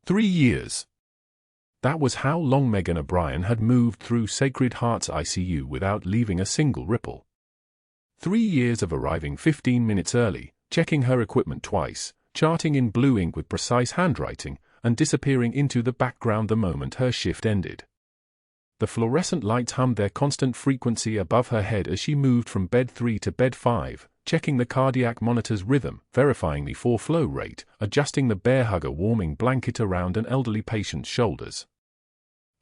3 years. That was how long Megan O'Brien had moved through Sacred Heart's ICU without leaving a single ripple. 3 years of arriving 15 minutes early, checking her equipment twice, charting in blue ink with precise handwriting, and disappearing into the background the moment her shift ended. The fluorescent lights hummed their constant frequency above her head as she moved from bed 3 to bed 5, checking the cardiac monitor's rhythm, verifying the flow rate, adjusting the bear hugger warming blanket around an elderly patient's shoulders.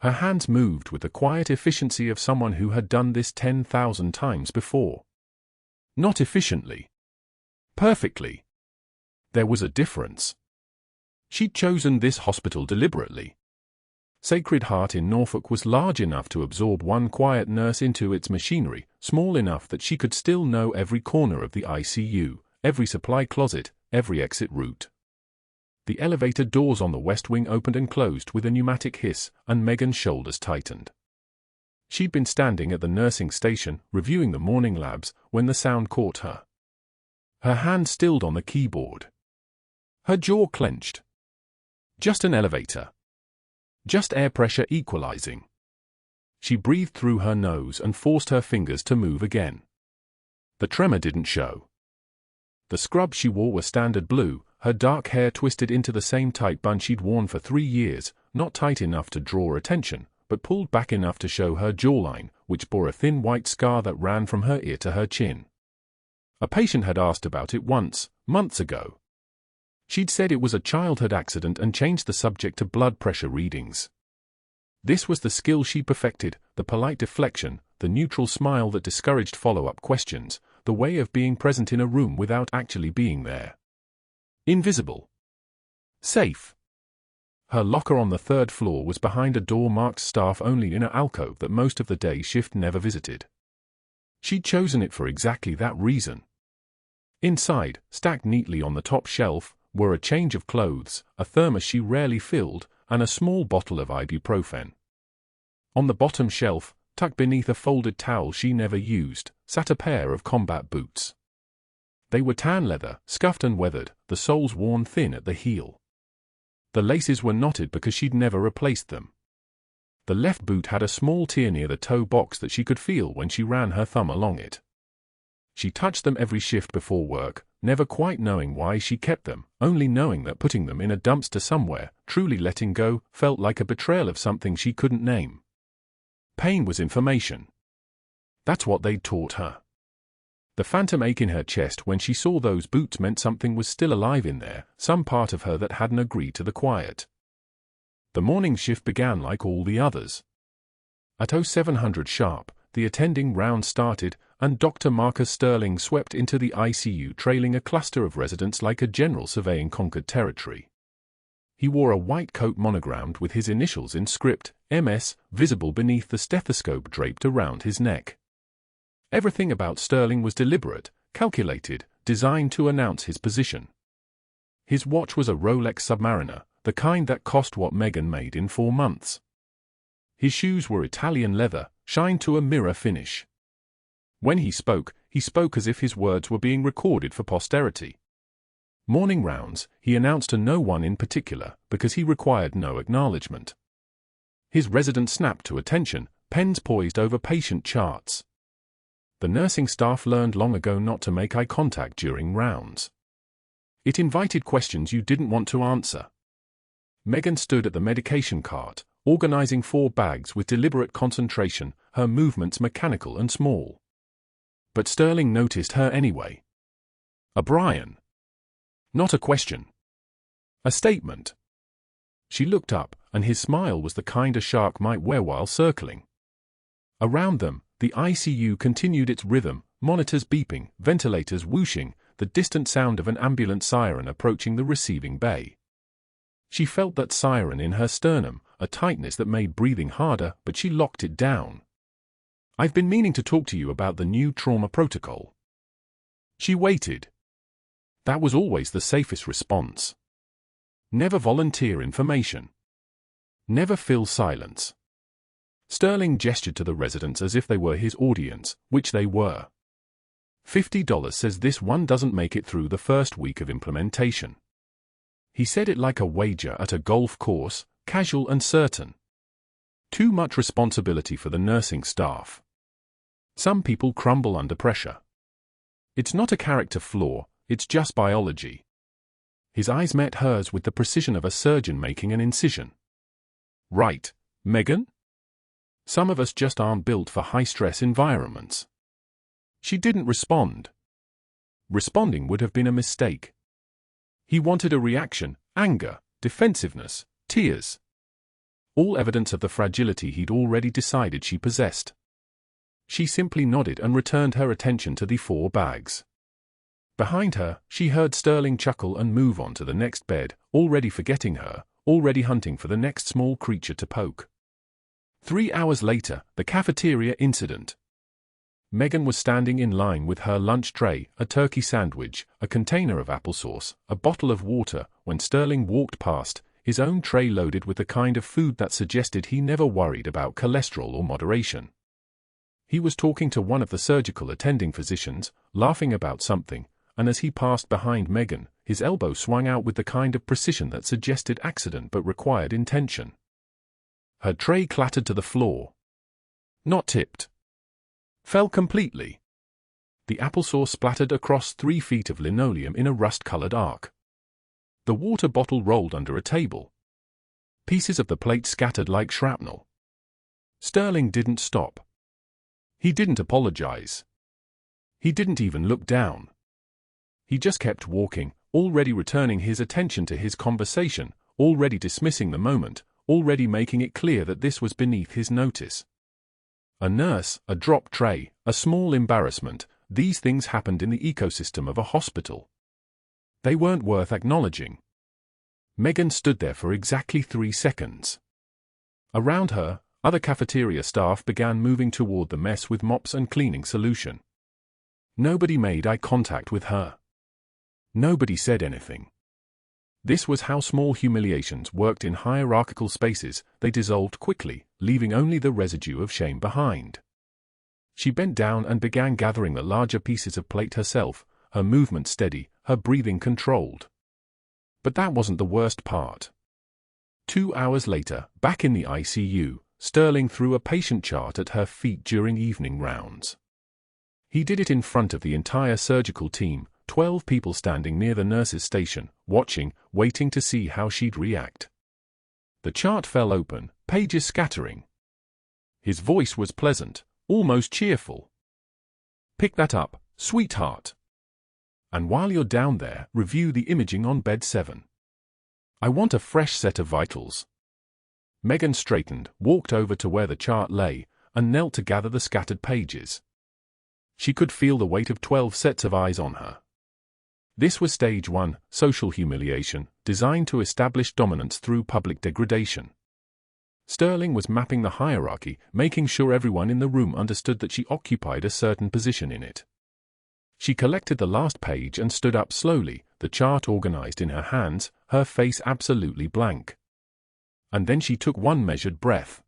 Her hands moved with the quiet efficiency of someone who had done this 10,000 times before. Not efficiently. Perfectly. There was a difference. She'd chosen this hospital deliberately. Sacred Heart in Norfolk was large enough to absorb one quiet nurse into its machinery, small enough that she could still know every corner of the ICU, every supply closet, every exit route. The elevator doors on the west wing opened and closed with a pneumatic hiss, and Megan's shoulders tightened. She'd been standing at the nursing station, reviewing the morning labs, when the sound caught her. Her hand stilled on the keyboard. Her jaw clenched. Just an elevator. Just air pressure equalizing. She breathed through her nose and forced her fingers to move again. The tremor didn't show. The scrubs she wore were standard blue, her dark hair twisted into the same tight bun she'd worn for 3 years, not tight enough to draw attention, but pulled back enough to show her jawline, which bore a thin white scar that ran from her ear to her chin. A patient had asked about it once, months ago. She'd said it was a childhood accident and changed the subject to blood pressure readings. This was the skill she perfected, the polite deflection, the neutral smile that discouraged follow-up questions, the way of being present in a room without actually being there. Invisible. Safe. Her locker on the 3rd floor was behind a door marked staff only in an alcove that most of the day shift never visited. She'd chosen it for exactly that reason. Inside, stacked neatly on the top shelf, were a change of clothes, a thermos she rarely filled, and a small bottle of ibuprofen. On the bottom shelf, tucked beneath a folded towel she never used, sat a pair of combat boots. They were tan leather, scuffed and weathered, the soles worn thin at the heel. The laces were knotted because she'd never replaced them. The left boot had a small tear near the toe box that she could feel when she ran her thumb along it. She touched them every shift before work, never quite knowing why she kept them, only knowing that putting them in a dumpster somewhere, truly letting go, felt like a betrayal of something she couldn't name. Pain was information. That's what they'd taught her. The phantom ache in her chest when she saw those boots meant something was still alive in there, some part of her that hadn't agreed to the quiet. The morning shift began like all the others. At 0700 sharp, the attending round started, and Dr. Marcus Sterling swept into the ICU trailing a cluster of residents like a general surveying conquered territory. He wore a white coat monogrammed with his initials in script, MS, visible beneath the stethoscope draped around his neck. Everything about Sterling was deliberate, calculated, designed to announce his position. His watch was a Rolex Submariner, the kind that cost what Megan made in 4 months. His shoes were Italian leather, shined to a mirror finish. When he spoke as if his words were being recorded for posterity. Morning rounds, he announced to no one in particular, because he required no acknowledgement. His residents snapped to attention, pens poised over patient charts. The nursing staff learned long ago not to make eye contact during rounds. It invited questions you didn't want to answer. Megan stood at the medication cart, organizing 4 bags with deliberate concentration, her movements mechanical and small. But Sterling noticed her anyway. O'Brien. Not a question. A statement. She looked up, and his smile was the kind a shark might wear while circling. Around them, the ICU continued its rhythm, monitors beeping, ventilators whooshing, the distant sound of an ambulance siren approaching the receiving bay. She felt that siren in her sternum, a tightness that made breathing harder, but she locked it down. I've been meaning to talk to you about the new trauma protocol. She waited. That was always the safest response. Never volunteer information. Never fill silence. Sterling gestured to the residents as if they were his audience, which they were. $50 says this one doesn't make it through the first week of implementation. He said it like a wager at a golf course, casual and certain. Too much responsibility for the nursing staff. Some people crumble under pressure. It's not a character flaw, it's just biology. His eyes met hers with the precision of a surgeon making an incision. Right, Megan? Some of us just aren't built for high-stress environments. She didn't respond. Responding would have been a mistake. He wanted a reaction, anger, defensiveness, tears. All evidence of the fragility he'd already decided she possessed. She simply nodded and returned her attention to the 4 bags. Behind her, she heard Sterling chuckle and move on to the next bed, already forgetting her, already hunting for the next small creature to poke. 3 hours later, the cafeteria incident. Megan was standing in line with her lunch tray, a turkey sandwich, a container of applesauce, a bottle of water, when Sterling walked past, his own tray loaded with the kind of food that suggested he never worried about cholesterol or moderation. He was talking to one of the surgical attending physicians, laughing about something, and as he passed behind Megan, his elbow swung out with the kind of precision that suggested accident but required intention. Her tray clattered to the floor. Not tipped. Fell completely. The applesauce splattered across 3 feet of linoleum in a rust-colored arc. The water bottle rolled under a table. Pieces of the plate scattered like shrapnel. Sterling didn't stop. He didn't apologize. He didn't even look down. He just kept walking, already returning his attention to his conversation, already dismissing the moment, already making it clear that this was beneath his notice. A nurse, a drop tray, a small embarrassment, these things happened in the ecosystem of a hospital. They weren't worth acknowledging. Megan stood there for exactly 3 seconds. Around her, other cafeteria staff began moving toward the mess with mops and cleaning solution. Nobody made eye contact with her. Nobody said anything. This was how small humiliations worked in hierarchical spaces. They dissolved quickly, leaving only the residue of shame behind. She bent down and began gathering the larger pieces of plate herself, her movement steady, her breathing controlled. But that wasn't the worst part. 2 hours later, back in the ICU, Sterling threw a patient chart at her feet during evening rounds. He did it in front of the entire surgical team, 12 people standing near the nurse's station, watching, waiting to see how she'd react. The chart fell open, pages scattering. His voice was pleasant, almost cheerful. "Pick that up, sweetheart. And while you're down there, review the imaging on bed 7. I want a fresh set of vitals." Megan straightened, walked over to where the chart lay, and knelt to gather the scattered pages. She could feel the weight of 12 sets of eyes on her. This was stage 1, social humiliation, designed to establish dominance through public degradation. Sterling was mapping the hierarchy, making sure everyone in the room understood that she occupied a certain position in it. She collected the last page and stood up slowly, the chart organized in her hands, her face absolutely blank. And then she took one measured breath.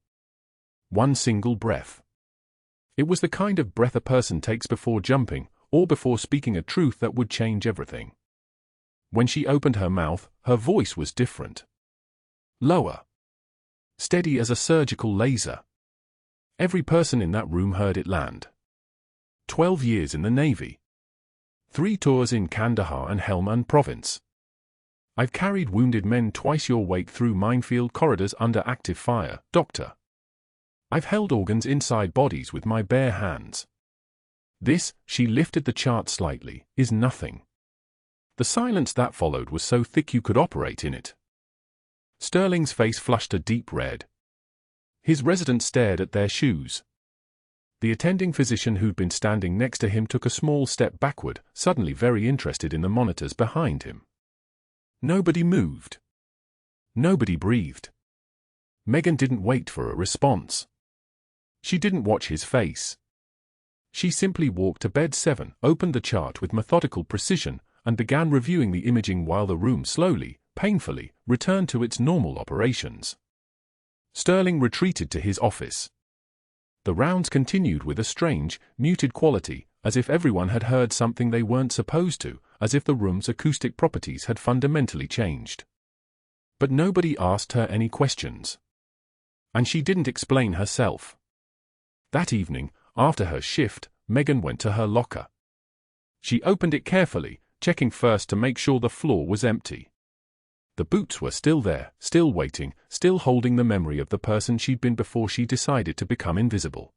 One single breath. It was the kind of breath a person takes before jumping, or before speaking a truth that would change everything. When she opened her mouth, her voice was different. Lower. Steady as a surgical laser. Every person in that room heard it land. 12 years in the Navy. 3 tours in Kandahar and Helmand Province. I've carried wounded men twice your weight through minefield corridors under active fire, Doctor. I've held organs inside bodies with my bare hands. This, she lifted the chart slightly, is nothing. The silence that followed was so thick you could operate in it. Sterling's face flushed a deep red. His residents stared at their shoes. The attending physician who'd been standing next to him took a small step backward, suddenly very interested in the monitors behind him. Nobody moved. Nobody breathed. Megan didn't wait for a response. She didn't watch his face. She simply walked to bed 7, opened the chart with methodical precision, and began reviewing the imaging while the room slowly, painfully, returned to its normal operations. Sterling retreated to his office. The rounds continued with a strange, muted quality, as if everyone had heard something they weren't supposed to, as if the room's acoustic properties had fundamentally changed. But nobody asked her any questions. And she didn't explain herself. That evening, after her shift, Megan went to her locker. She opened it carefully, checking first to make sure the floor was empty. The boots were still there, still waiting, still holding the memory of the person she'd been before she decided to become invisible.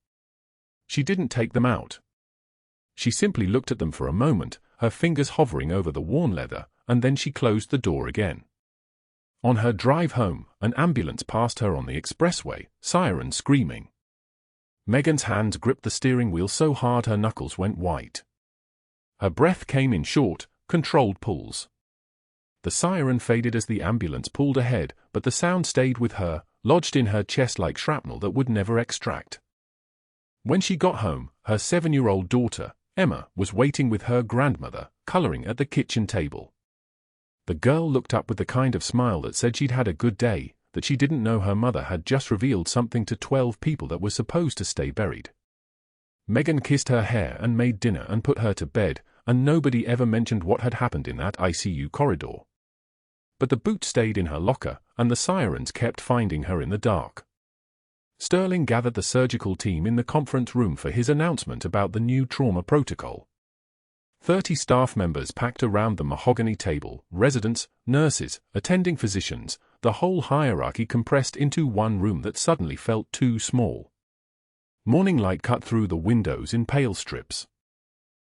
She didn't take them out. She simply looked at them for a moment, her fingers hovering over the worn leather, and then she closed the door again. On her drive home, an ambulance passed her on the expressway, siren screaming. Megan's hands gripped the steering wheel so hard her knuckles went white. Her breath came in short, controlled pulls. The siren faded as the ambulance pulled ahead, but the sound stayed with her, lodged in her chest like shrapnel that would never extract. When she got home, her 7-year-old daughter, Emma, was waiting with her grandmother, coloring at the kitchen table. The girl looked up with the kind of smile that said she'd had a good day, that she didn't know her mother had just revealed something to 12 people that was supposed to stay buried. Megan kissed her hair and made dinner and put her to bed, and nobody ever mentioned what had happened in that ICU corridor. But the boot stayed in her locker, and the sirens kept finding her in the dark. Sterling gathered the surgical team in the conference room for his announcement about the new trauma protocol. 30 staff members packed around the mahogany table, residents, nurses, attending physicians, the whole hierarchy compressed into one room that suddenly felt too small. Morning light cut through the windows in pale strips.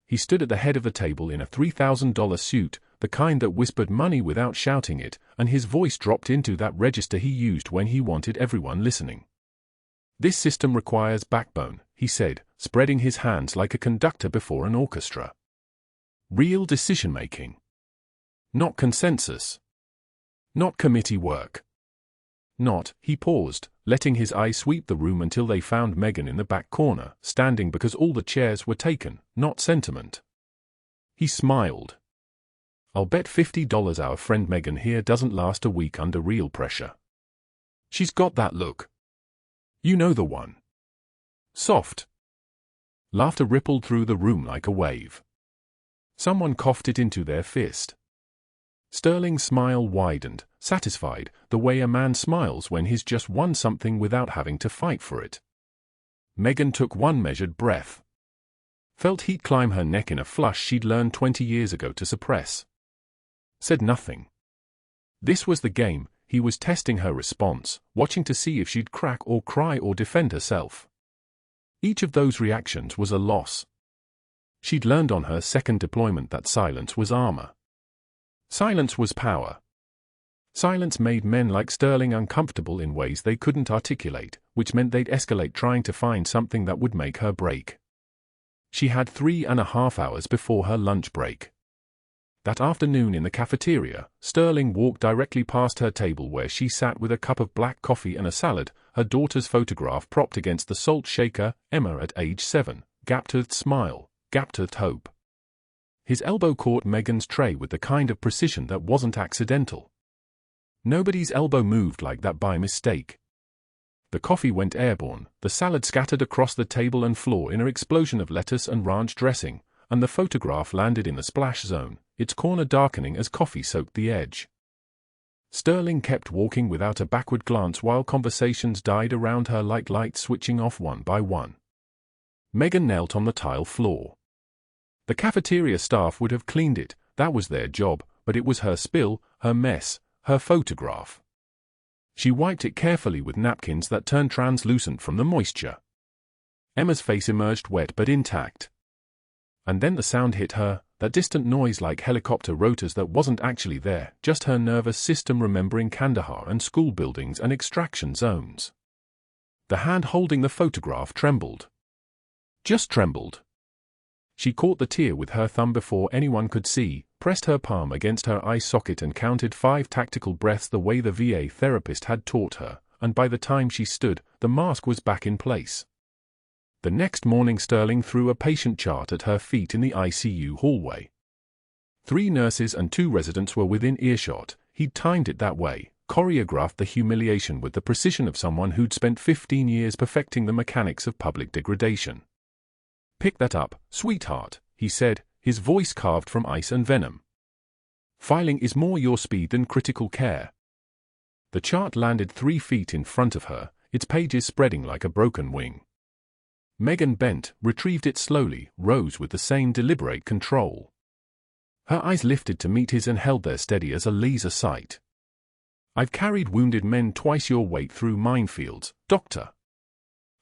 He stood at the head of the table in a $3,000 suit, the kind that whispered money without shouting it, and his voice dropped into that register he used when he wanted everyone listening. "This system requires backbone," he said, spreading his hands like a conductor before an orchestra. "Real decision-making. Not consensus. Not committee work. Not," he paused, letting his eye sweep the room until they found Megan in the back corner, standing because all the chairs were taken, not sentiment. He smiled. "I'll bet $50 our friend Megan here doesn't last a week under real pressure. She's got that look. You know the one. Soft." Laughter rippled through the room like a wave. Someone coughed it into their fist. Sterling's smile widened, satisfied, the way a man smiles when he's just won something without having to fight for it. Megan took one measured breath. Felt heat climb her neck in a flush she'd learned 20 years ago to suppress. Said nothing. This was the game. He was testing her response, watching to see if she'd crack or cry or defend herself. Each of those reactions was a loss. She'd learned on her second deployment that silence was armor. Silence was power. Silence made men like Sterling uncomfortable in ways they couldn't articulate, which meant they'd escalate trying to find something that would make her break. She had 3.5 hours before her lunch break. That afternoon in the cafeteria, Sterling walked directly past her table where she sat with a cup of black coffee and a salad, her daughter's photograph propped against the salt shaker, Emma at age 7, gap-toothed smile, gap-toothed hope. His elbow caught Megan's tray with the kind of precision that wasn't accidental. Nobody's elbow moved like that by mistake. The coffee went airborne, the salad scattered across the table and floor in an explosion of lettuce and ranch dressing, and the photograph landed in the splash zone, its corner darkening as coffee soaked the edge. Sterling kept walking without a backward glance while conversations died around her like lights switching off one by one. Megan knelt on the tile floor. The cafeteria staff would have cleaned it, that was their job, but it was her spill, her mess, her photograph. She wiped it carefully with napkins that turned translucent from the moisture. Emma's face emerged wet but intact. And then the sound hit her, that distant noise like helicopter rotors that wasn't actually there, just her nervous system remembering Kandahar and school buildings and extraction zones. The hand holding the photograph trembled. Just trembled. She caught the tear with her thumb before anyone could see, pressed her palm against her eye socket and counted 5 tactical breaths the way the VA therapist had taught her, and by the time she stood, the mask was back in place. The next morning Sterling threw a patient chart at her feet in the ICU hallway. 3 nurses and 2 residents were within earshot. He'd timed it that way, choreographed the humiliation with the precision of someone who'd spent 15 years perfecting the mechanics of public degradation. "Pick that up, sweetheart," he said, his voice carved from ice and venom. "Filing is more your speed than critical care. The chart landed 3 feet in front of her, its pages spreading like a broken wing. Megan bent, retrieved it slowly, rose with the same deliberate control. Her eyes lifted to meet his and held there steady as a laser sight. "I've carried wounded men twice your weight through minefields, Doctor."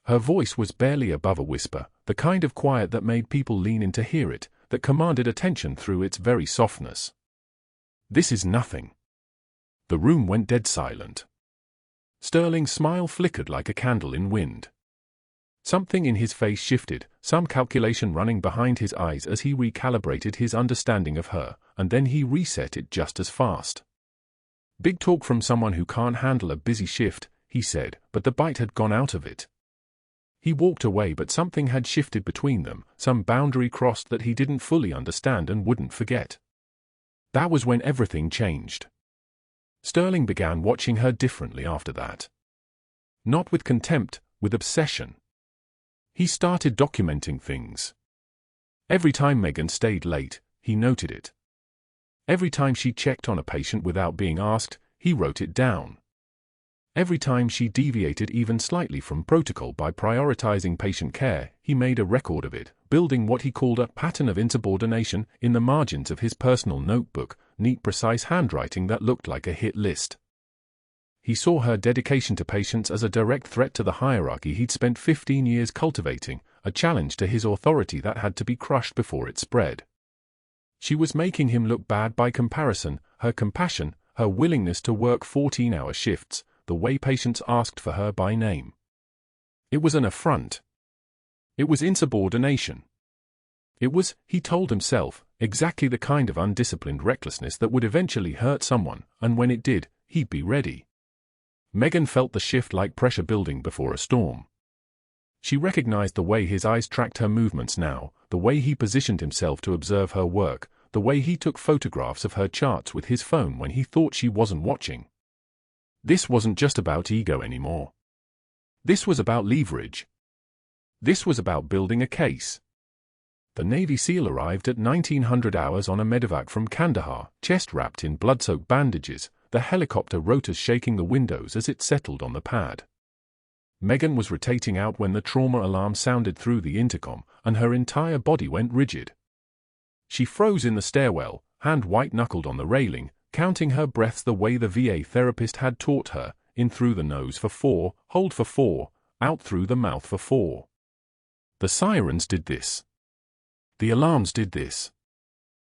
Her voice was barely above a whisper, the kind of quiet that made people lean in to hear it, that commanded attention through its very softness. "This is nothing." The room went dead silent. Sterling's smile flickered like a candle in wind. Something in his face shifted, some calculation running behind his eyes as he recalibrated his understanding of her, and then he reset it just as fast. "Big talk from someone who can't handle a busy shift," he said, but the bite had gone out of it. He walked away, but something had shifted between them, some boundary crossed that he didn't fully understand and wouldn't forget. That was when everything changed. Sterling began watching her differently after that. Not with contempt, with obsession. He started documenting things. Every time Megan stayed late, he noted it. Every time she checked on a patient without being asked, he wrote it down. Every time she deviated even slightly from protocol by prioritizing patient care, he made a record of it, building what he called a pattern of insubordination in the margins of his personal notebook, neat precise handwriting that looked like a hit list. He saw her dedication to patients as a direct threat to the hierarchy he'd spent 15 years cultivating, a challenge to his authority that had to be crushed before it spread. She was making him look bad by comparison, her compassion, her willingness to work 14-hour shifts, the way patients asked for her by name. It was an affront. It was insubordination. It was, he told himself, exactly the kind of undisciplined recklessness that would eventually hurt someone, and when it did, he'd be ready. Megan felt the shift like pressure building before a storm. She recognized the way his eyes tracked her movements now, the way he positioned himself to observe her work, the way he took photographs of her charts with his phone when he thought she wasn't watching. This wasn't just about ego anymore. This was about leverage. This was about building a case. The Navy SEAL arrived at 1900 hours on a medevac from Kandahar, chest wrapped in blood-soaked bandages, the helicopter rotors shaking the windows as it settled on the pad. Megan was rotating out when the trauma alarm sounded through the intercom, and her entire body went rigid. She froze in the stairwell, hand white-knuckled on the railing, counting her breaths the way the VA therapist had taught her, in through the nose for 4, hold for 4, out through the mouth for 4. The sirens did this. The alarms did this.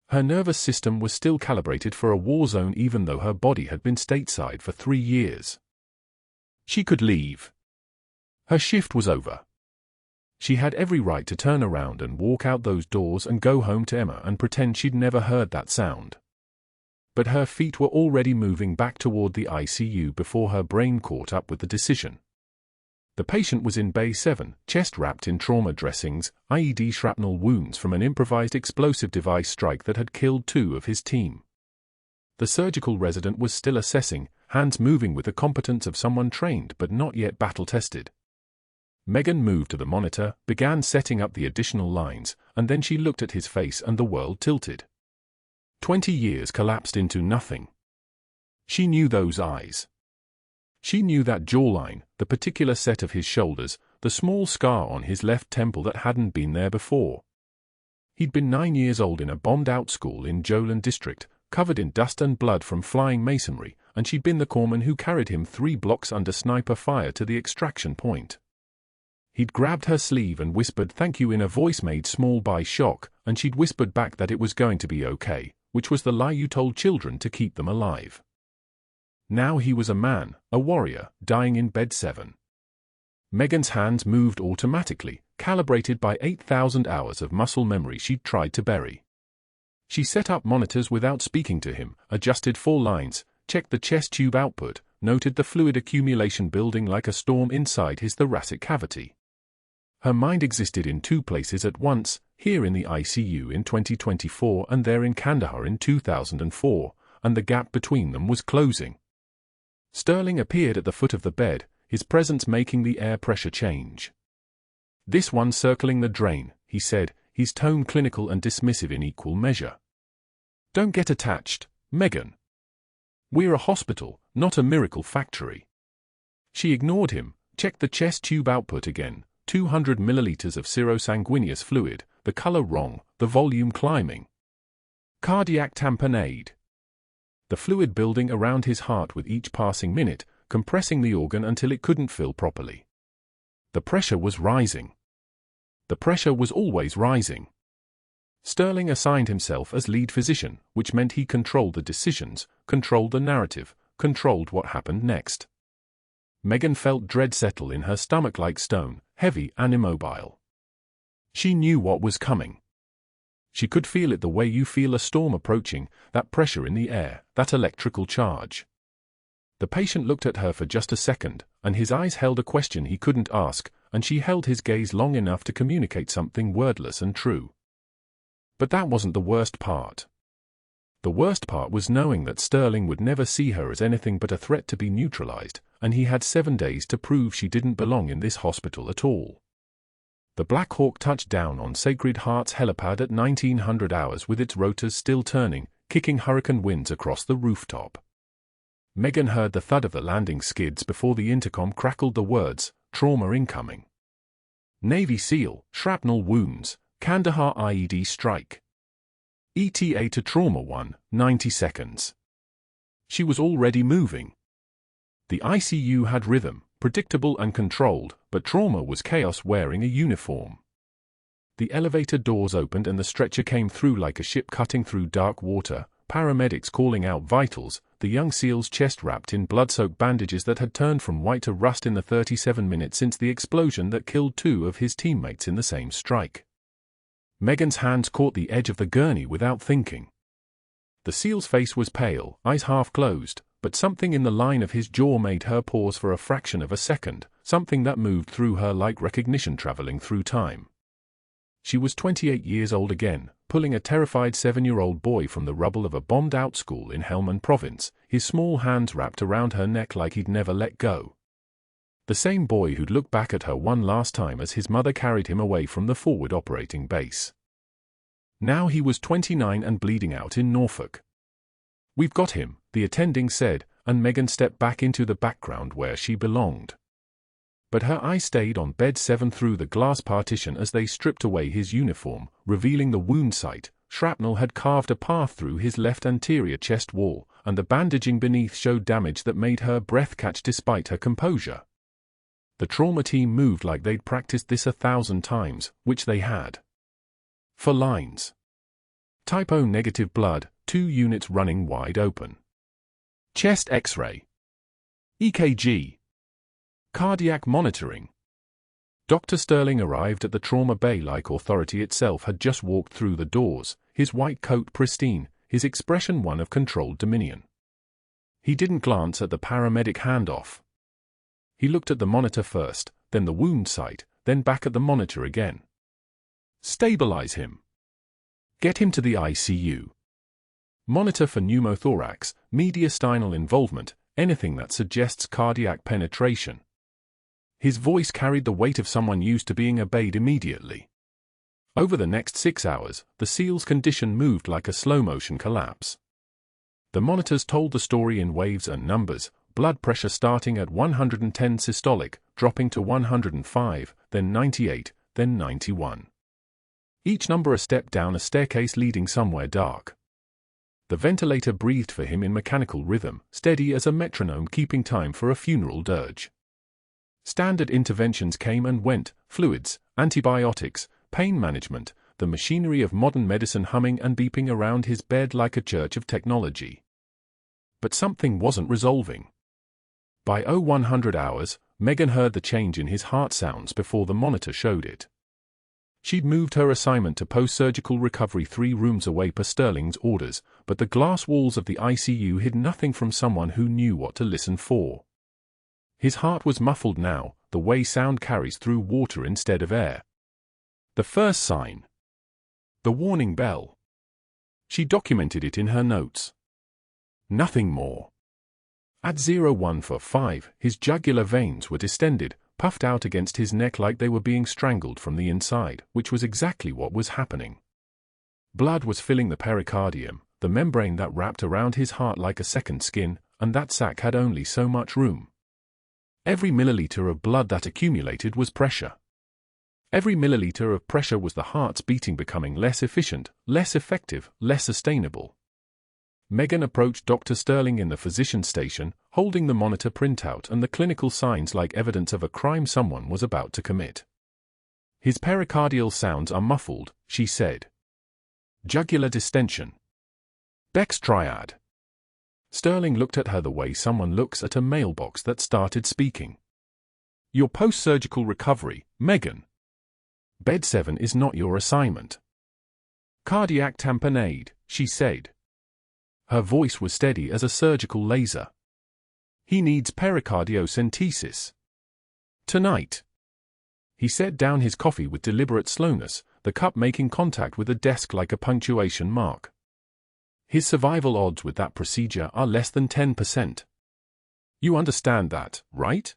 Her nervous system was still calibrated for a war zone even though her body had been stateside for 3 years. She could leave. Her shift was over. She had every right to turn around and walk out those doors and go home to Emma and pretend she'd never heard that sound. But her feet were already moving back toward the ICU before her brain caught up with the decision. The patient was in Bay 7, chest wrapped in trauma dressings, IED shrapnel wounds from an improvised explosive device strike that had killed 2 of his team. The surgical resident was still assessing, hands moving with the competence of someone trained but not yet battle-tested. Megan moved to the monitor, began setting up the additional lines, and then she looked at his face and the world tilted. 20 years collapsed into nothing. She knew those eyes. She knew that jawline, the particular set of his shoulders, the small scar on his left temple that hadn't been there before. He'd been 9 years old in a bombed-out school in Jolin district, covered in dust and blood from flying masonry, and she'd been the corpsman who carried him 3 blocks under sniper fire to the extraction point. He'd grabbed her sleeve and whispered thank you in a voice made small by shock, and she'd whispered back that it was going to be okay, which was the lie you told children to keep them alive. Now he was a man, a warrior, dying in bed 7. Megan's hands moved automatically, calibrated by 8,000 hours of muscle memory she'd tried to bury. She set up monitors without speaking to him, adjusted 4 lines, checked the chest tube output, noted the fluid accumulation building like a storm inside his thoracic cavity. Her mind existed in 2 places at once, here in the ICU in 2024 and there in Kandahar in 2004, and the gap between them was closing. Sterling appeared at the foot of the bed, his presence making the air pressure change. "This one circling the drain," he said, his tone clinical and dismissive in equal measure. "Don't get attached, Megan." We're a hospital, not a miracle factory. She ignored him, checked the chest tube output again, 200 milliliters of serosanguineous fluid, the color wrong, the volume climbing. Cardiac tamponade. The fluid building around his heart with each passing minute, compressing the organ until it couldn't fill properly. The pressure was rising. The pressure was always rising. Sterling assigned himself as lead physician, which meant he controlled the decisions, controlled the narrative, controlled what happened next. Megan felt dread settle in her stomach like stone, heavy and immobile. She knew what was coming. She could feel it the way you feel a storm approaching, that pressure in the air, that electrical charge. The patient looked at her for just a second, and his eyes held a question he couldn't ask, and she held his gaze long enough to communicate something wordless and true. But that wasn't the worst part. The worst part was knowing that Sterling would never see her as anything but a threat to be neutralized, and he had 7 days to prove she didn't belong in this hospital at all. The Black Hawk touched down on Sacred Heart's helipad at 1900 hours with its rotors still turning, kicking hurricane winds across the rooftop. Megan heard the thud of the landing skids before the intercom crackled the words, "Trauma incoming." Navy SEAL, shrapnel wounds, Kandahar IED strike. ETA to Trauma 1, 90 seconds. She was already moving. The ICU had rhythm, predictable and controlled, but Trauma was chaos wearing a uniform. The elevator doors opened and the stretcher came through like a ship cutting through dark water, paramedics calling out vitals, the young SEAL's chest wrapped in blood-soaked bandages that had turned from white to rust in the 37 minutes since the explosion that killed 2 of his teammates in the same strike. Megan's hands caught the edge of the gurney without thinking. The SEAL's face was pale, eyes half closed, but something in the line of his jaw made her pause for a fraction of a second, something that moved through her like recognition traveling through time. She was 28 years old again, pulling a terrified 7-year-old boy from the rubble of a bombed-out school in Helmand Province, his small hands wrapped around her neck like he'd never let go. The same boy who'd looked back at her one last time as his mother carried him away from the forward operating base. Now he was 29 and bleeding out in Norfolk. "We've got him," the attending said, and Megan stepped back into the background where she belonged. But her eye stayed on bed 7 through the glass partition as they stripped away his uniform, revealing the wound site. Shrapnel had carved a path through his left anterior chest wall, and the bandaging beneath showed damage that made her breath catch despite her composure. The trauma team moved like they'd practiced this 1,000 times, which they had. 4 lines. Type O negative blood, 2 units running wide open. Chest X-ray. EKG. Cardiac monitoring. Dr. Sterling arrived at the trauma bay like authority itself had just walked through the doors, his white coat pristine, his expression one of controlled dominion. He didn't glance at the paramedic handoff. He looked at the monitor first, then the wound site, then back at the monitor again. Stabilize him. Get him to the ICU. Monitor for pneumothorax, mediastinal involvement, anything that suggests cardiac penetration. His voice carried the weight of someone used to being obeyed immediately. Over the next 6 hours, the SEAL's condition moved like a slow-motion collapse. The monitors told the story in waves and numbers, blood pressure starting at 110 systolic, dropping to 105, then 98, then 91. Each number a step down a staircase leading somewhere dark. The ventilator breathed for him in mechanical rhythm, steady as a metronome keeping time for a funeral dirge. Standard interventions came and went, fluids, antibiotics, pain management, the machinery of modern medicine humming and beeping around his bed like a church of technology. But something wasn't resolving. By 0100 hours, Megan heard the change in his heart sounds before the monitor showed it. She'd moved her assignment to post-surgical recovery 3 rooms away per Sterling's orders, but the glass walls of the ICU hid nothing from someone who knew what to listen for. His heart was muffled now, the way sound carries through water instead of air. The first sign. The warning bell. She documented it in her notes. Nothing more. At 0145, his jugular veins were distended, puffed out against his neck like they were being strangled from the inside, which was exactly what was happening. Blood was filling the pericardium, the membrane that wrapped around his heart like a second skin, and that sac had only so much room. Every milliliter of blood that accumulated was pressure. Every milliliter of pressure was the heart's beating becoming less efficient, less effective, less sustainable. Megan approached Dr. Sterling in the physician station, holding the monitor printout and the clinical signs like evidence of a crime someone was about to commit. His pericardial sounds are muffled, she said. Jugular distension. Beck's triad. Sterling looked at her the way someone looks at a mailbox that started speaking. Your post-surgical recovery, Megan. Bed 7 is not your assignment. Cardiac tamponade, she said. Her voice was steady as a surgical laser. He needs pericardiocentesis. Tonight. He set down his coffee with deliberate slowness, the cup making contact with the desk like a punctuation mark. His survival odds with that procedure are less than 10%. You understand that, right?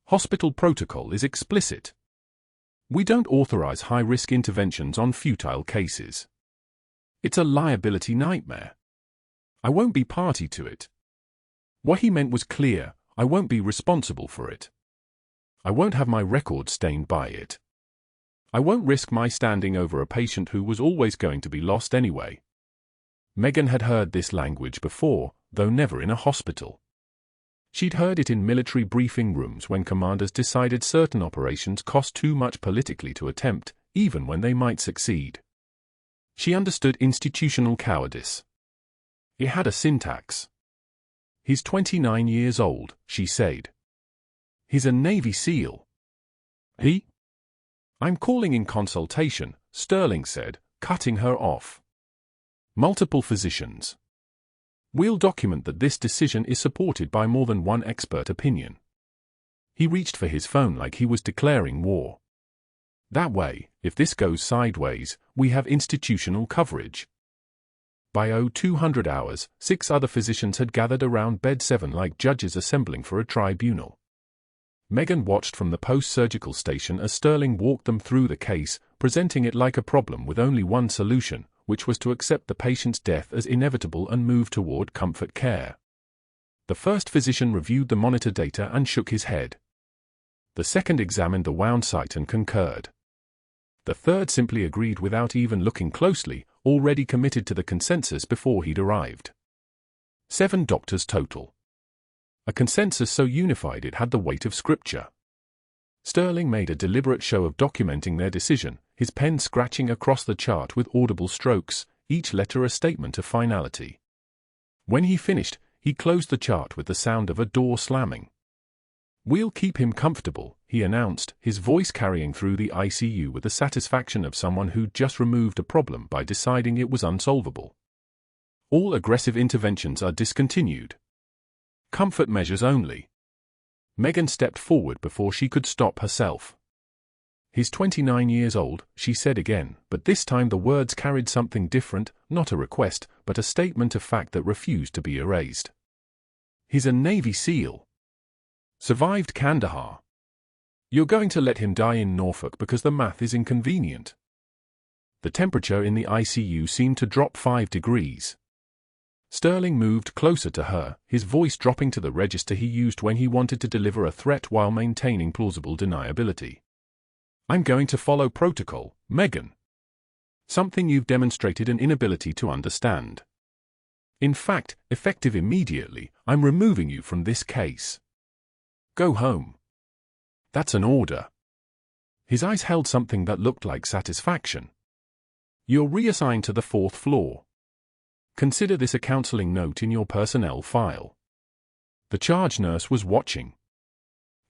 Hospital protocol is explicit. We don't authorize high-risk interventions on futile cases. It's a liability nightmare. I won't be party to it. What he meant was clear, I won't be responsible for it. I won't have my record stained by it. I won't risk my standing over a patient who was always going to be lost anyway. Megan had heard this language before, though never in a hospital. She'd heard it in military briefing rooms when commanders decided certain operations cost too much politically to attempt, even when they might succeed. She understood institutional cowardice. It had a syntax. He's 29 years old, she said. He's a Navy SEAL. He? I'm calling in consultation, Sterling said, cutting her off. Multiple physicians. We'll document that this decision is supported by more than one expert opinion. He reached for his phone like he was declaring war. That way, if this goes sideways, we have institutional coverage. By 0200 hours, 6 other physicians had gathered around Bed 7 like judges assembling for a tribunal. Megan watched from the post-surgical station as Sterling walked them through the case, presenting it like a problem with only one solution, which was to accept the patient's death as inevitable and move toward comfort care. The first physician reviewed the monitor data and shook his head. The second examined the wound site and concurred. The third simply agreed without even looking closely, already committed to the consensus before he'd arrived. 7 doctors total. A consensus so unified it had the weight of scripture. Sterling made a deliberate show of documenting their decision, his pen scratching across the chart with audible strokes, each letter a statement of finality. When he finished, he closed the chart with the sound of a door slamming. We'll keep him comfortable, he announced, his voice carrying through the ICU with the satisfaction of someone who'd just removed a problem by deciding it was unsolvable. All aggressive interventions are discontinued. Comfort measures only. Megan stepped forward before she could stop herself. He's 29 years old, she said again, but this time the words carried something different, not a request, but a statement of fact that refused to be erased. He's a Navy SEAL. Survived Kandahar. You're going to let him die in Norfolk because the math is inconvenient. The temperature in the ICU seemed to drop 5 degrees. Sterling moved closer to her, his voice dropping to the register he used when he wanted to deliver a threat while maintaining plausible deniability. I'm going to follow protocol, Megan. Something you've demonstrated an inability to understand. In fact, effective immediately, I'm removing you from this case. Go home. That's an order. His eyes held something that looked like satisfaction. You're reassigned to the 4th floor. Consider this a counseling note in your personnel file. The charge nurse was watching.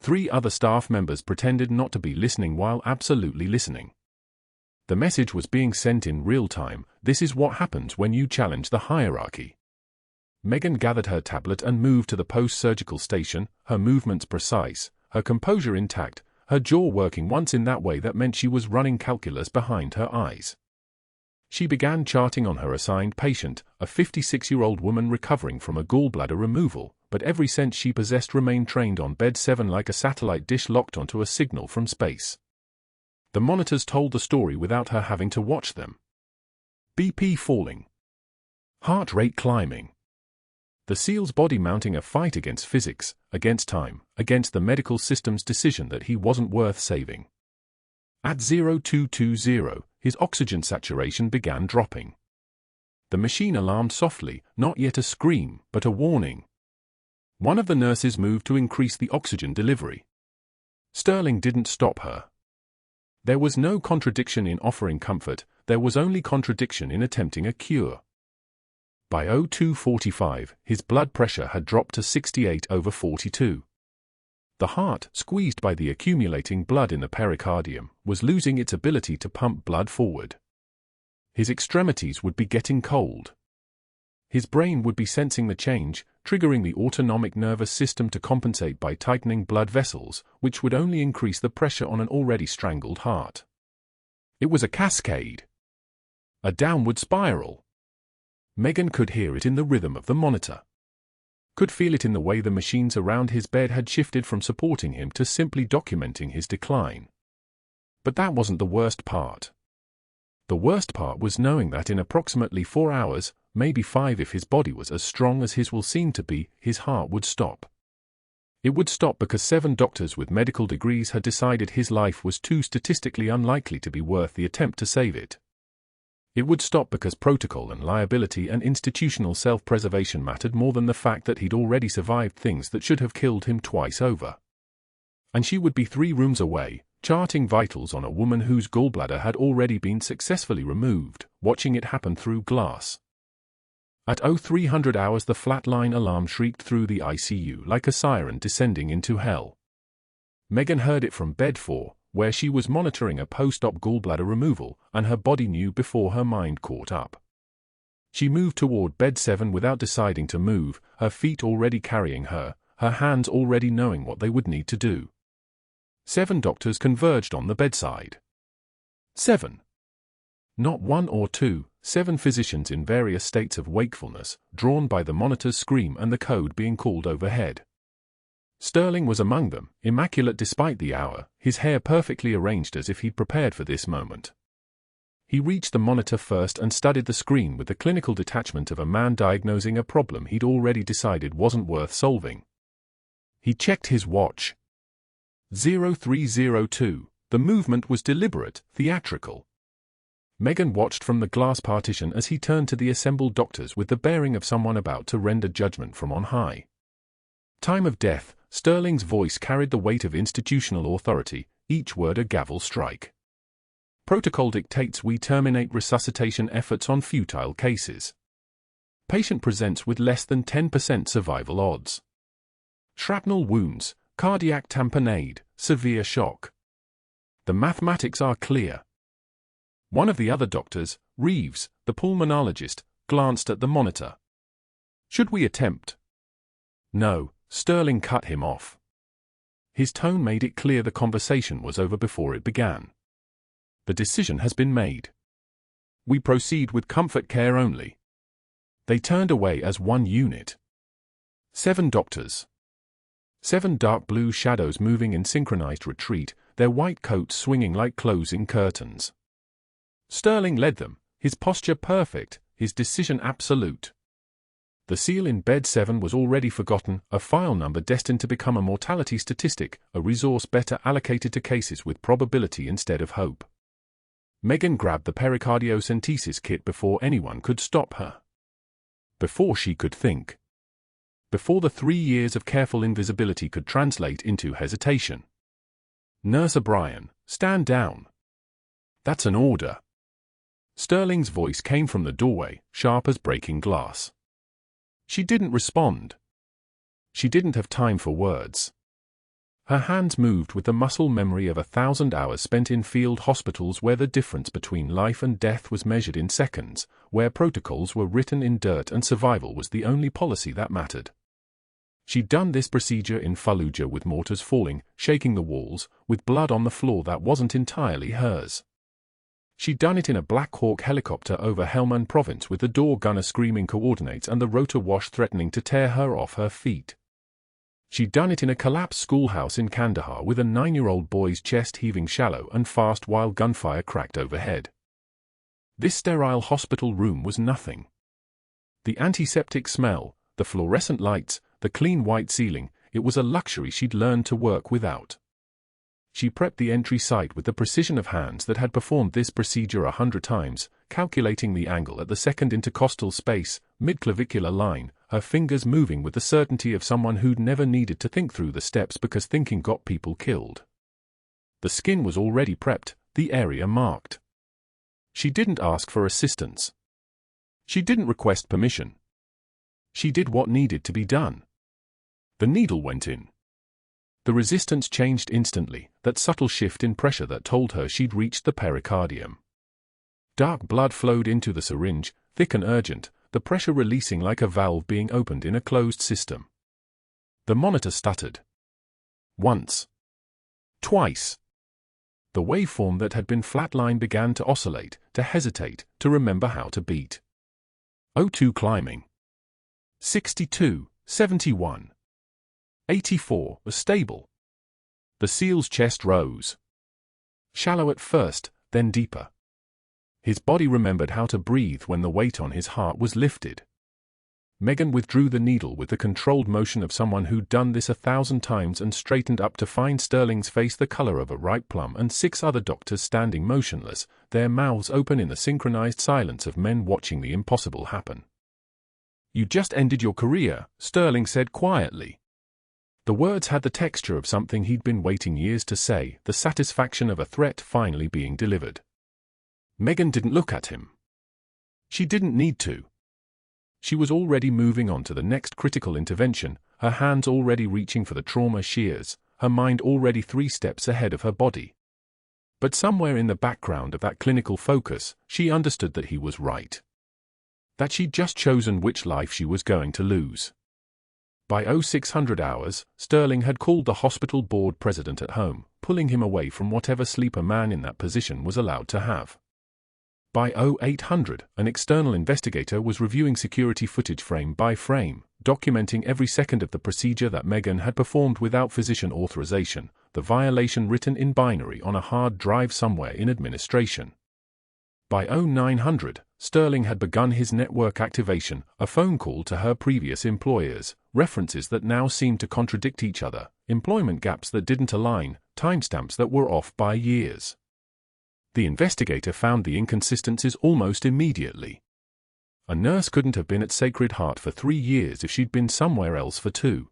3 other staff members pretended not to be listening while absolutely listening. The message was being sent in real time. This is what happens when you challenge the hierarchy. Megan gathered her tablet and moved to the post-surgical station, her movements precise, her composure intact, her jaw working once in that way that meant she was running calculus behind her eyes. She began charting on her assigned patient, a 56-year-old woman recovering from a gallbladder removal, but every sense she possessed remained trained on Bed 7 like a satellite dish locked onto a signal from space. The monitors told the story without her having to watch them. BP falling. Heart rate climbing. The SEAL's body mounting a fight against physics, against time, against the medical system's decision that he wasn't worth saving. At 0220, his oxygen saturation began dropping. The machine alarmed softly, not yet a scream, but a warning. One of the nurses moved to increase the oxygen delivery. Sterling didn't stop her. There was no contradiction in offering comfort, there was only contradiction in attempting a cure. By 0245, his blood pressure had dropped to 68/42. The heart, squeezed by the accumulating blood in the pericardium, was losing its ability to pump blood forward. His extremities would be getting cold. His brain would be sensing the change, triggering the autonomic nervous system to compensate by tightening blood vessels, which would only increase the pressure on an already strangled heart. It was a cascade. A downward spiral. Megan could hear it in the rhythm of the monitor. Could feel it in the way the machines around his bed had shifted from supporting him to simply documenting his decline. But that wasn't the worst part. The worst part was knowing that in approximately 4 hours, maybe 5 if his body was as strong as his will seem to be, his heart would stop. It would stop because 7 doctors with medical degrees had decided his life was too statistically unlikely to be worth the attempt to save it. It would stop because protocol and liability and institutional self-preservation mattered more than the fact that he'd already survived things that should have killed him twice over. And she would be 3 rooms away, charting vitals on a woman whose gallbladder had already been successfully removed, watching it happen through glass. At 0300 hours the flatline alarm shrieked through the ICU like a siren descending into hell. Megan heard it from bed 4, where she was monitoring a post-op gallbladder removal, and her body knew before her mind caught up. She moved toward bed 7 without deciding to move, her feet already carrying her, her hands already knowing what they would need to do. 7 doctors converged on the bedside. 7. Not 1 or 2, 7 physicians in various states of wakefulness, drawn by the monitor's scream and the code being called overhead. Sterling was among them, immaculate despite the hour, his hair perfectly arranged as if he'd prepared for this moment. He reached the monitor first and studied the screen with the clinical detachment of a man diagnosing a problem he'd already decided wasn't worth solving. He checked his watch. 0302. The movement was deliberate, theatrical. Megan watched from the glass partition as he turned to the assembled doctors with the bearing of someone about to render judgment from on high. Time of death. Sterling's voice carried the weight of institutional authority, each word a gavel strike. Protocol dictates we terminate resuscitation efforts on futile cases. Patient presents with less than 10% survival odds. Shrapnel wounds, cardiac tamponade, severe shock. The mathematics are clear. One of the other doctors, Reeves, the pulmonologist, glanced at the monitor. Should we attempt? No. Sterling cut him off. His tone made it clear the conversation was over before it began. The decision has been made. We proceed with comfort care only. They turned away as one unit. 7 doctors. 7 dark blue shadows moving in synchronized retreat, their white coats swinging like closing curtains. Sterling led them, his posture perfect, his decision absolute. The SEAL in bed 7 was already forgotten, a file number destined to become a mortality statistic, a resource better allocated to cases with probability instead of hope. Megan grabbed the pericardiocentesis kit before anyone could stop her. Before she could think. Before the 3 years of careful invisibility could translate into hesitation. Nurse O'Brien, stand down. That's an order. Sterling's voice came from the doorway, sharp as breaking glass. She didn't respond. She didn't have time for words. Her hands moved with the muscle memory of 1,000 hours spent in field hospitals where the difference between life and death was measured in seconds, where protocols were written in dirt and survival was the only policy that mattered. She'd done this procedure in Fallujah with mortars falling, shaking the walls, with blood on the floor that wasn't entirely hers. She'd done it in a Black Hawk helicopter over Helmand province with the door gunner screaming coordinates and the rotor wash threatening to tear her off her feet. She'd done it in a collapsed schoolhouse in Kandahar with a 9-year-old boy's chest heaving shallow and fast while gunfire cracked overhead. This sterile hospital room was nothing. The antiseptic smell, The fluorescent lights, the clean white ceiling, it was a luxury she'd learned to work without. She prepped the entry site with the precision of hands that had performed this procedure 100 times, calculating the angle at the second intercostal space, mid-clavicular line, her fingers moving with the certainty of someone who'd never needed to think through the steps because thinking got people killed. The skin was already prepped, the area marked. She didn't ask for assistance. She didn't request permission. She did what needed to be done. The needle went in. The resistance changed instantly, that subtle shift in pressure that told her she'd reached the pericardium. Dark blood flowed into the syringe, thick and urgent, the pressure releasing like a valve being opened in a closed system. The monitor stuttered. Once. Twice. The waveform that had been flatline began to oscillate, to hesitate, to remember how to beat. O2 climbing. 62, 71. 84 was stable. The SEAL's chest rose. Shallow at first, then deeper. His body remembered how to breathe when the weight on his heart was lifted. Megan withdrew the needle with the controlled motion of someone who'd done this 1,000 times and straightened up to find Sterling's face the color of a ripe plum and 6 other doctors standing motionless, their mouths open in the synchronized silence of men watching the impossible happen. "You just ended your career," Sterling said quietly. The words had the texture of something he'd been waiting years to say, the satisfaction of a threat finally being delivered. Megan didn't look at him. She didn't need to. She was already moving on to the next critical intervention, her hands already reaching for the trauma shears, her mind already 3 steps ahead of her body. But somewhere in the background of that clinical focus, she understood that he was right. That she'd just chosen which life she was going to lose. By 0600 hours, Sterling had called the hospital board president at home, pulling him away from whatever sleep a man in that position was allowed to have. By 0800, an external investigator was reviewing security footage frame by frame, documenting every second of the procedure that Megan had performed without physician authorization, the violation written in binary on a hard drive somewhere in administration. By 0900, Sterling had begun his network activation, a phone call to her previous employers, references that now seemed to contradict each other, employment gaps that didn't align, timestamps that were off by years. The investigator found the inconsistencies almost immediately. A nurse couldn't have been at Sacred Heart for 3 years if she'd been somewhere else for 2.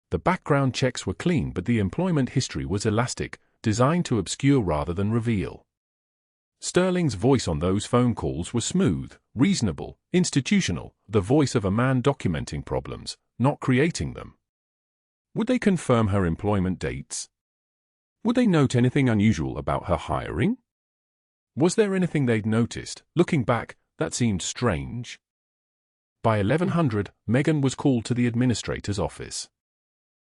The background checks were clean, but the employment history was elastic, designed to obscure rather than reveal. Sterling's voice on those phone calls was smooth, reasonable, institutional, the voice of a man documenting problems, not creating them. Would they confirm her employment dates? Would they note anything unusual about her hiring? Was there anything they'd noticed, looking back, that seemed strange? By 1100, Megan was called to the administrator's office.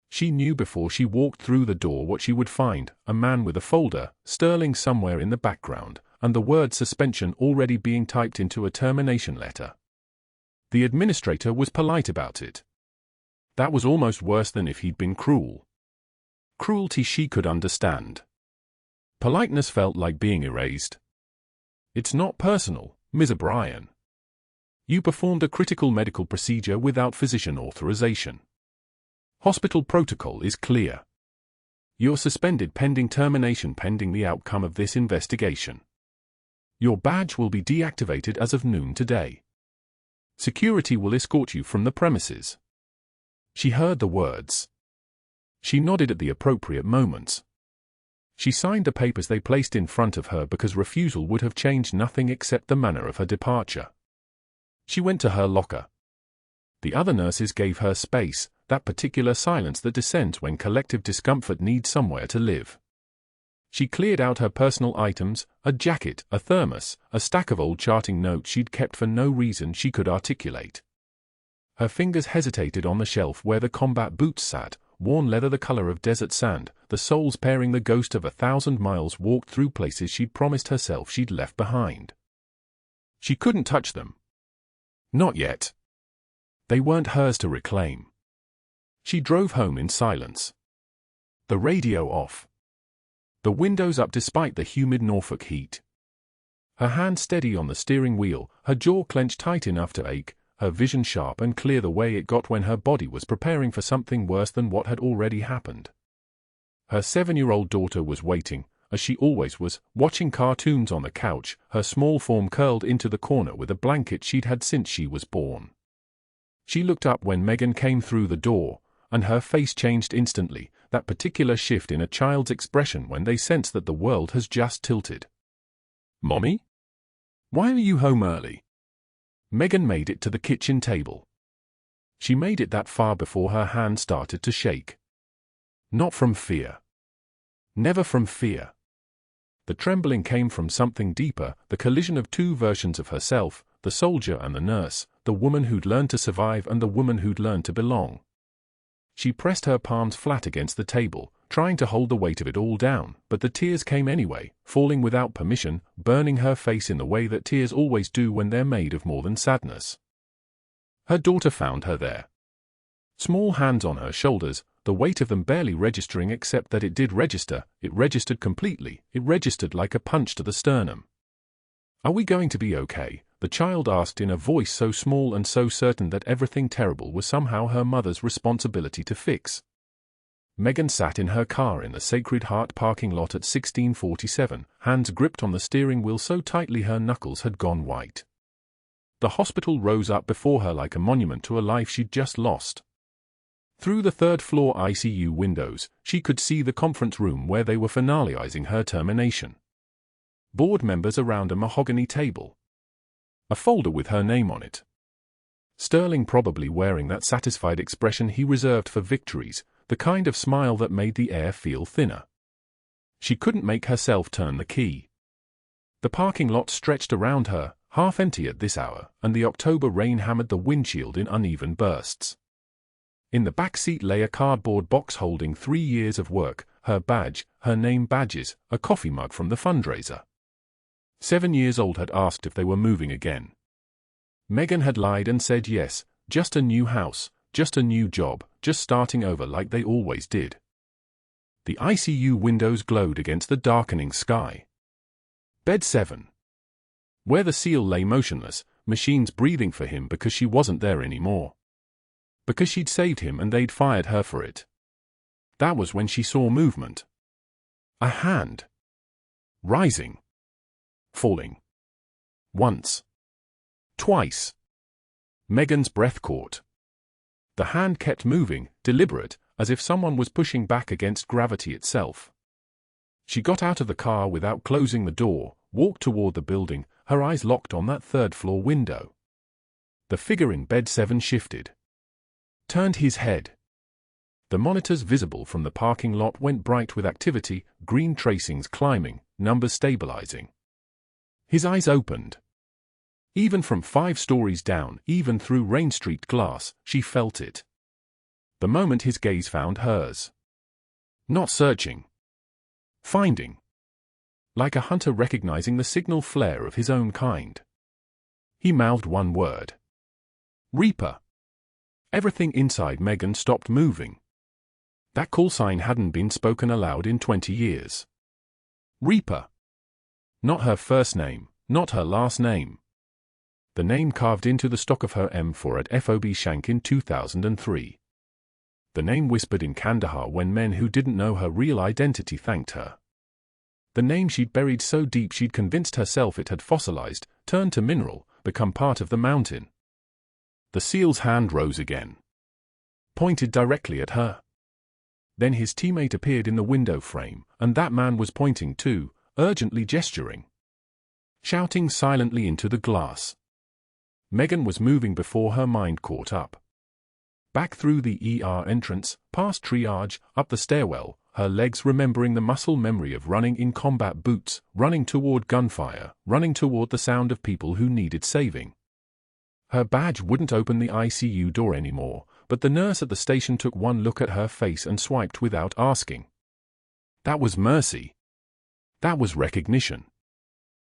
She knew before she walked through the door what she would find, a man with a folder, Sterling somewhere in the background, and the word suspension already being typed into a termination letter. The administrator was polite about it. That was almost worse than if he'd been cruel. Cruelty she could understand. Politeness felt like being erased. "It's not personal, Ms. O'Brien. You performed a critical medical procedure without physician authorization. Hospital protocol is clear. You're suspended pending termination pending the outcome of this investigation. Your badge will be deactivated as of noon today. Security will escort you from the premises." She heard the words. She nodded at the appropriate moments. She signed the papers they placed in front of her because refusal would have changed nothing except the manner of her departure. She went to her locker. The other nurses gave her space, that particular silence that descends when collective discomfort needs somewhere to live. She cleared out her personal items, a jacket, a thermos, a stack of old charting notes she'd kept for no reason she could articulate. Her fingers hesitated on the shelf where the combat boots sat, worn leather the color of desert sand, the soles pairing the ghost of 1,000 miles walked through places she'd promised herself she'd left behind. She couldn't touch them. Not yet. They weren't hers to reclaim. She drove home in silence. The radio off. The windows up despite the humid Norfolk heat. Her hand steady on the steering wheel, her jaw clenched tight enough to ache, her vision sharp and clear the way it got when her body was preparing for something worse than what had already happened. Her 7-year-old daughter was waiting, as she always was, watching cartoons on the couch, her small form curled into the corner with a blanket she'd had since she was born. She looked up when Megan came through the door, and her face changed instantly, that particular shift in a child's expression when they sense that the world has just tilted. "Mommy? Why are you home early?" Megan made it to the kitchen table. She made it that far before her hand started to shake. Not from fear. Never from fear. The trembling came from something deeper, the collision of two versions of herself, the soldier and the nurse, the woman who'd learned to survive and the woman who'd learned to belong. She pressed her palms flat against the table, trying to hold the weight of it all down, but the tears came anyway, falling without permission, burning her face in the way that tears always do when they're made of more than sadness. Her daughter found her there. Small hands on her shoulders, the weight of them barely registering except that it did register, it registered completely, it registered like a punch to the sternum. "Are we going to be okay?" the child asked in a voice so small and so certain that everything terrible was somehow her mother's responsibility to fix. Megan sat in her car in the Sacred Heart parking lot at 1647, hands gripped on the steering wheel so tightly her knuckles had gone white. The hospital rose up before her like a monument to a life she'd just lost. Through the third-floor ICU windows, she could see the conference room where they were finalizing her termination. Board members around a mahogany table. A folder with her name on it. Sterling probably wearing that satisfied expression he reserved for victories, the kind of smile that made the air feel thinner. She couldn't make herself turn the key. The parking lot stretched around her, half empty at this hour, and the October rain hammered the windshield in uneven bursts. In the back seat lay a cardboard box holding 3 years of work, her badge, her name badges, a coffee mug from the fundraiser. 7 years old had asked if they were moving again. Megan had lied and said yes, just a new house, just a new job, just starting over like they always did. The ICU windows glowed against the darkening sky. Bed 7. Where the SEAL lay motionless, machines breathing for him because she wasn't there anymore. Because she'd saved him and they'd fired her for it. That was when she saw movement. A hand. Rising. Falling. Once. Twice. Megan's breath caught. The hand kept moving, deliberate, as if someone was pushing back against gravity itself. She got out of the car without closing the door, walked toward the building, her eyes locked on that third-floor window. The figure in bed 7 shifted. Turned his head. The monitors visible from the parking lot went bright with activity, green tracings climbing, numbers stabilizing. His eyes opened. Even from 5 stories down, even through rain-streaked glass, she felt it. The moment his gaze found hers. Not searching. Finding. Like a hunter recognizing the signal flare of his own kind. He mouthed one word. Reaper. Everything inside Megan stopped moving. That call sign hadn't been spoken aloud in 20 years. Reaper. Not her first name, not her last name. The name carved into the stock of her M4 at FOB Shank in 2003. The name whispered in Kandahar when men who didn't know her real identity thanked her. The name she'd buried so deep she'd convinced herself it had fossilized, turned to mineral, become part of the mountain. The SEAL's hand rose again. Pointed directly at her. Then his teammate appeared in the window frame, and that man was pointing too, urgently gesturing. Shouting silently into the glass. Megan was moving before her mind caught up. Back through the ER entrance, past triage, up the stairwell, her legs remembering the muscle memory of running in combat boots, running toward gunfire, running toward the sound of people who needed saving. Her badge wouldn't open the ICU door anymore, but the nurse at the station took one look at her face and swiped without asking. That was mercy. That was recognition.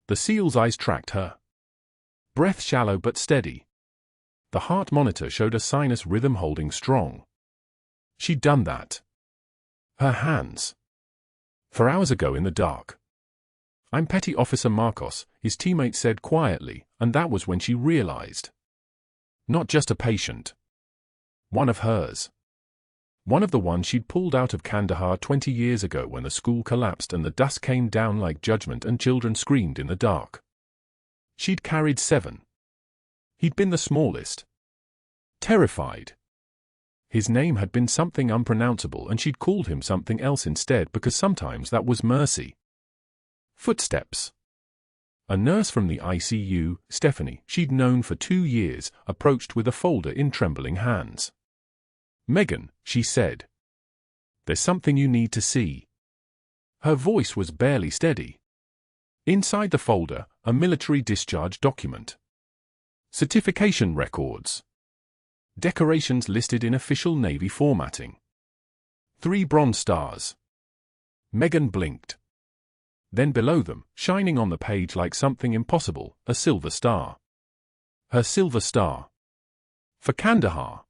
The SEAL's eyes tracked her. Breath shallow but steady. The heart monitor showed a sinus rhythm holding strong. She'd done that. Her hands. For hours ago in the dark. "I'm Petty Officer Marcos," his teammate said quietly, and that was when she realized. Not just a patient. One of hers. One of the ones she'd pulled out of Kandahar 20 years ago when the school collapsed and the dust came down like judgment and children screamed in the dark. She'd carried 7. He'd been the smallest. Terrified. His name had been something unpronounceable and she'd called him something else instead because sometimes that was mercy. Footsteps. A nurse from the ICU, Stephanie, she'd known for 2 years, approached with a folder in trembling hands. "Megan," she said. "There's something you need to see." Her voice was barely steady. Inside the folder, a military discharge document. Certification records. Decorations listed in official Navy formatting. 3 bronze stars. Megan blinked. Then below them, shining on the page like something impossible, a silver star. Her silver star. For Kandahar.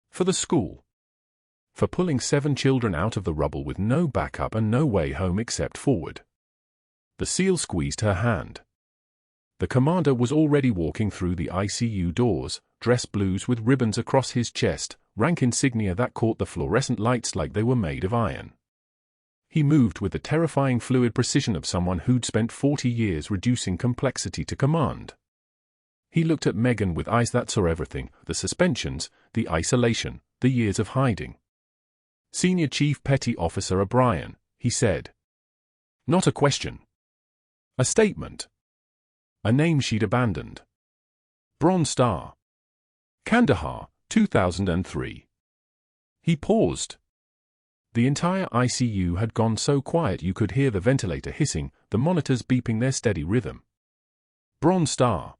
For the school. For pulling 7 children out of the rubble with no backup and no way home except forward. The SEAL squeezed her hand. The commander was already walking through the ICU doors, dress blues with ribbons across his chest, rank insignia that caught the fluorescent lights like they were made of iron. He moved with the terrifying fluid precision of someone who'd spent 40 years reducing complexity to command. He looked at Megan with eyes that saw everything, the suspensions, the isolation, the years of hiding. "Senior Chief Petty Officer O'Brien," he said. Not a question. A statement. A name she'd abandoned. Bronze Star. Kandahar, 2003. He paused. The entire ICU had gone so quiet you could hear the ventilator hissing, the monitors beeping their steady rhythm. Bronze Star.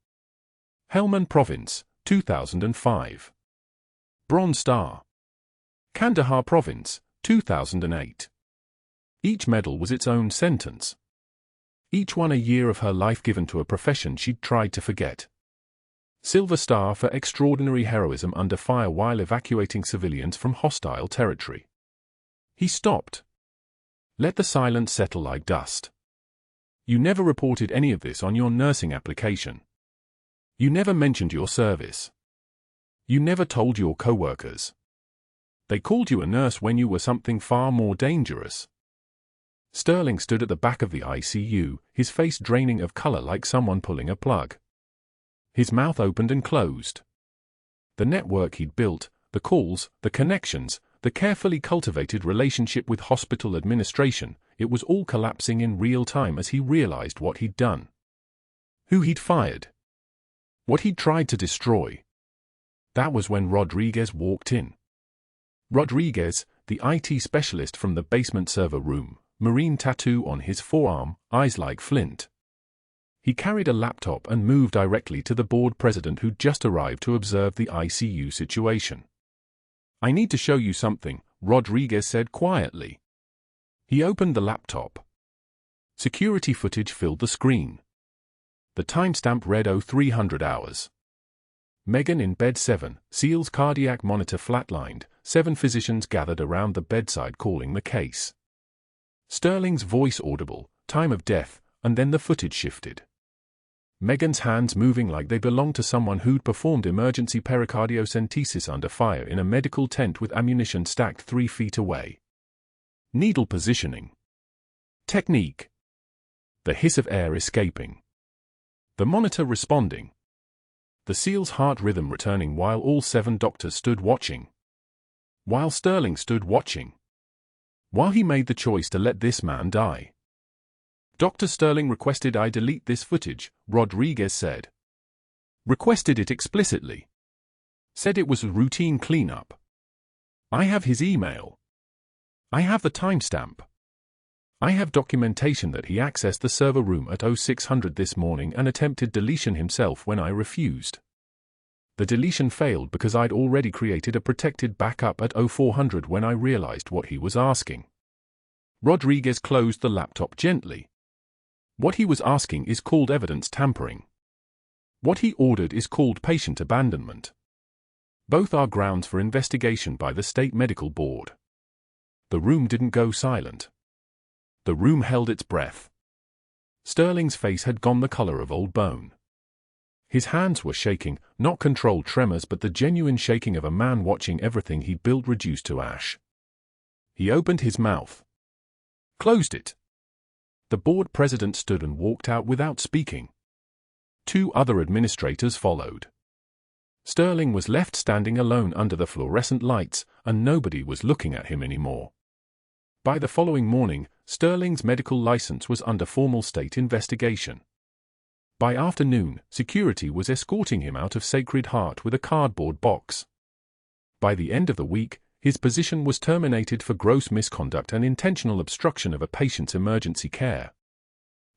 Helmand Province, 2005. Bronze Star. Kandahar Province, 2008. Each medal was its own sentence. Each one a year of her life given to a profession she'd tried to forget. Silver Star for extraordinary heroism under fire while evacuating civilians from hostile territory. He stopped. Let the silence settle like dust. You never reported any of this on your nursing application. You never mentioned your service. You never told your co-workers. They called you a nurse when you were something far more dangerous. Sterling stood at the back of the ICU, his face draining of color like someone pulling a plug. His mouth opened and closed. The network he'd built, the calls, the connections, the carefully cultivated relationship with hospital administration, it was all collapsing in real time as he realized what he'd done. Who he'd fired. What he'd tried to destroy. That was when Rodriguez walked in. Rodriguez, the IT specialist from the basement server room, marine tattoo on his forearm, eyes like flint. He carried a laptop and moved directly to the board president who'd just arrived to observe the ICU situation. "I need to show you something," Rodriguez said quietly. He opened the laptop. Security footage filled the screen. The timestamp read 0300 hours. Megan in bed 7, SEAL's cardiac monitor flatlined, 7 physicians gathered around the bedside calling the case. Sterling's voice audible, time of death, and then the footage shifted. Megan's hands moving like they belonged to someone who'd performed emergency pericardiocentesis under fire in a medical tent with ammunition stacked 3 feet away. Needle positioning. Technique. The hiss of air escaping. The monitor responding. The SEAL's heart rhythm returning while all 7 doctors stood watching. While Sterling stood watching. While he made the choice to let this man die. "Dr. Sterling requested I delete this footage," Rodriguez said. Requested it explicitly. Said it was a routine cleanup. I have his email. I have the timestamp. I have documentation that he accessed the server room at 0600 this morning and attempted deletion himself when I refused. The deletion failed because I'd already created a protected backup at 0400 when I realized what he was asking. Rodriguez closed the laptop gently. What he was asking is called evidence tampering. What he ordered is called patient abandonment. Both are grounds for investigation by the State Medical Board. The room didn't go silent. The room held its breath. Sterling's face had gone the color of old bone. His hands were shaking, not controlled tremors but the genuine shaking of a man watching everything he built reduced to ash. He opened his mouth. Closed it. The board president stood and walked out without speaking. 2 other administrators followed. Sterling was left standing alone under the fluorescent lights, and nobody was looking at him anymore. By the following morning, Sterling's medical license was under formal state investigation. By afternoon, security was escorting him out of Sacred Heart with a cardboard box. By the end of the week, his position was terminated for gross misconduct and intentional obstruction of a patient's emergency care.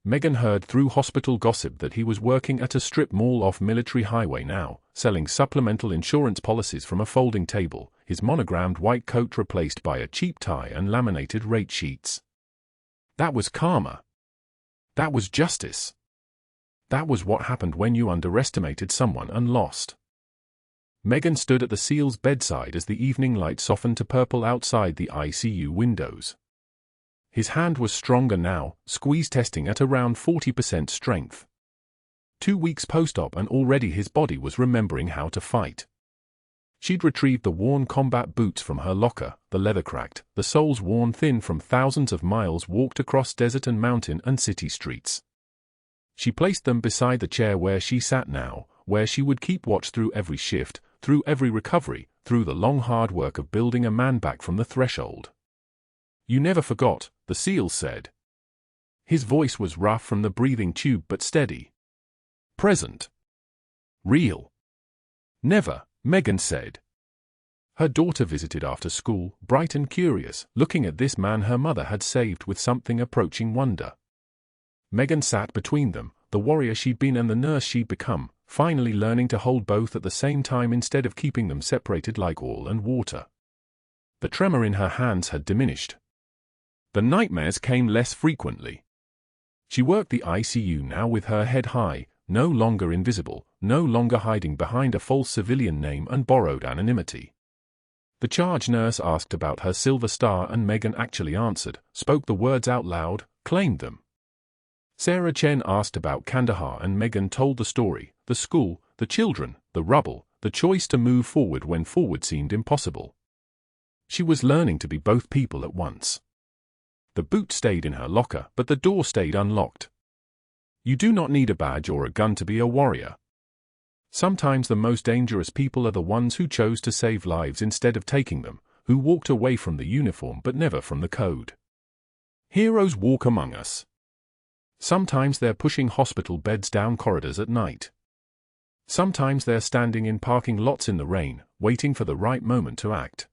Meghan heard through hospital gossip that he was working at a strip mall off Military Highway now, selling supplemental insurance policies from a folding table, his monogrammed white coat replaced by a cheap tie and laminated rate sheets. That was karma. That was justice. That was what happened when you underestimated someone and lost. Meghan stood at the SEAL's bedside as the evening light softened to purple outside the ICU windows. His hand was stronger now, squeeze testing at around 40% strength. 2 weeks post-op and already his body was remembering how to fight. She'd retrieved the worn combat boots from her locker, the leather cracked, the soles worn thin from thousands of miles walked across desert and mountain and city streets. She placed them beside the chair where she sat now, where she would keep watch through every shift, through every recovery, through the long hard work of building a man back from the threshold. You never forgot, the SEAL said. His voice was rough from the breathing tube but steady. Present. Real. Never, Meghan said. Her daughter visited after school, bright and curious, looking at this man her mother had saved with something approaching wonder. Meghan sat between them, the warrior she'd been and the nurse she'd become, finally learning to hold both at the same time instead of keeping them separated like oil and water. The tremor in her hands had diminished. The nightmares came less frequently. She worked the ICU now with her head high, no longer invisible, no longer hiding behind a false civilian name and borrowed anonymity. The charge nurse asked about her silver star and Meghan actually answered, spoke the words out loud, claimed them. Sarah Chen asked about Kandahar and Meghan told the story, the school, the children, the rubble, the choice to move forward when forward seemed impossible. She was learning to be both people at once. The boot stayed in her locker, but the door stayed unlocked. You do not need a badge or a gun to be a warrior. Sometimes the most dangerous people are the ones who chose to save lives instead of taking them, who walked away from the uniform but never from the code. Heroes walk among us. Sometimes they're pushing hospital beds down corridors at night. Sometimes they're standing in parking lots in the rain, waiting for the right moment to act.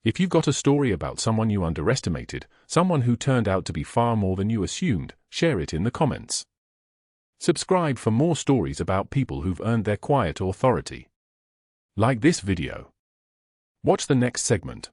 If you've got a story about someone you underestimated, someone who turned out to be far more than you assumed, share it in the comments. Subscribe for more stories about people who've earned their quiet authority. Like this video. Watch the next segment.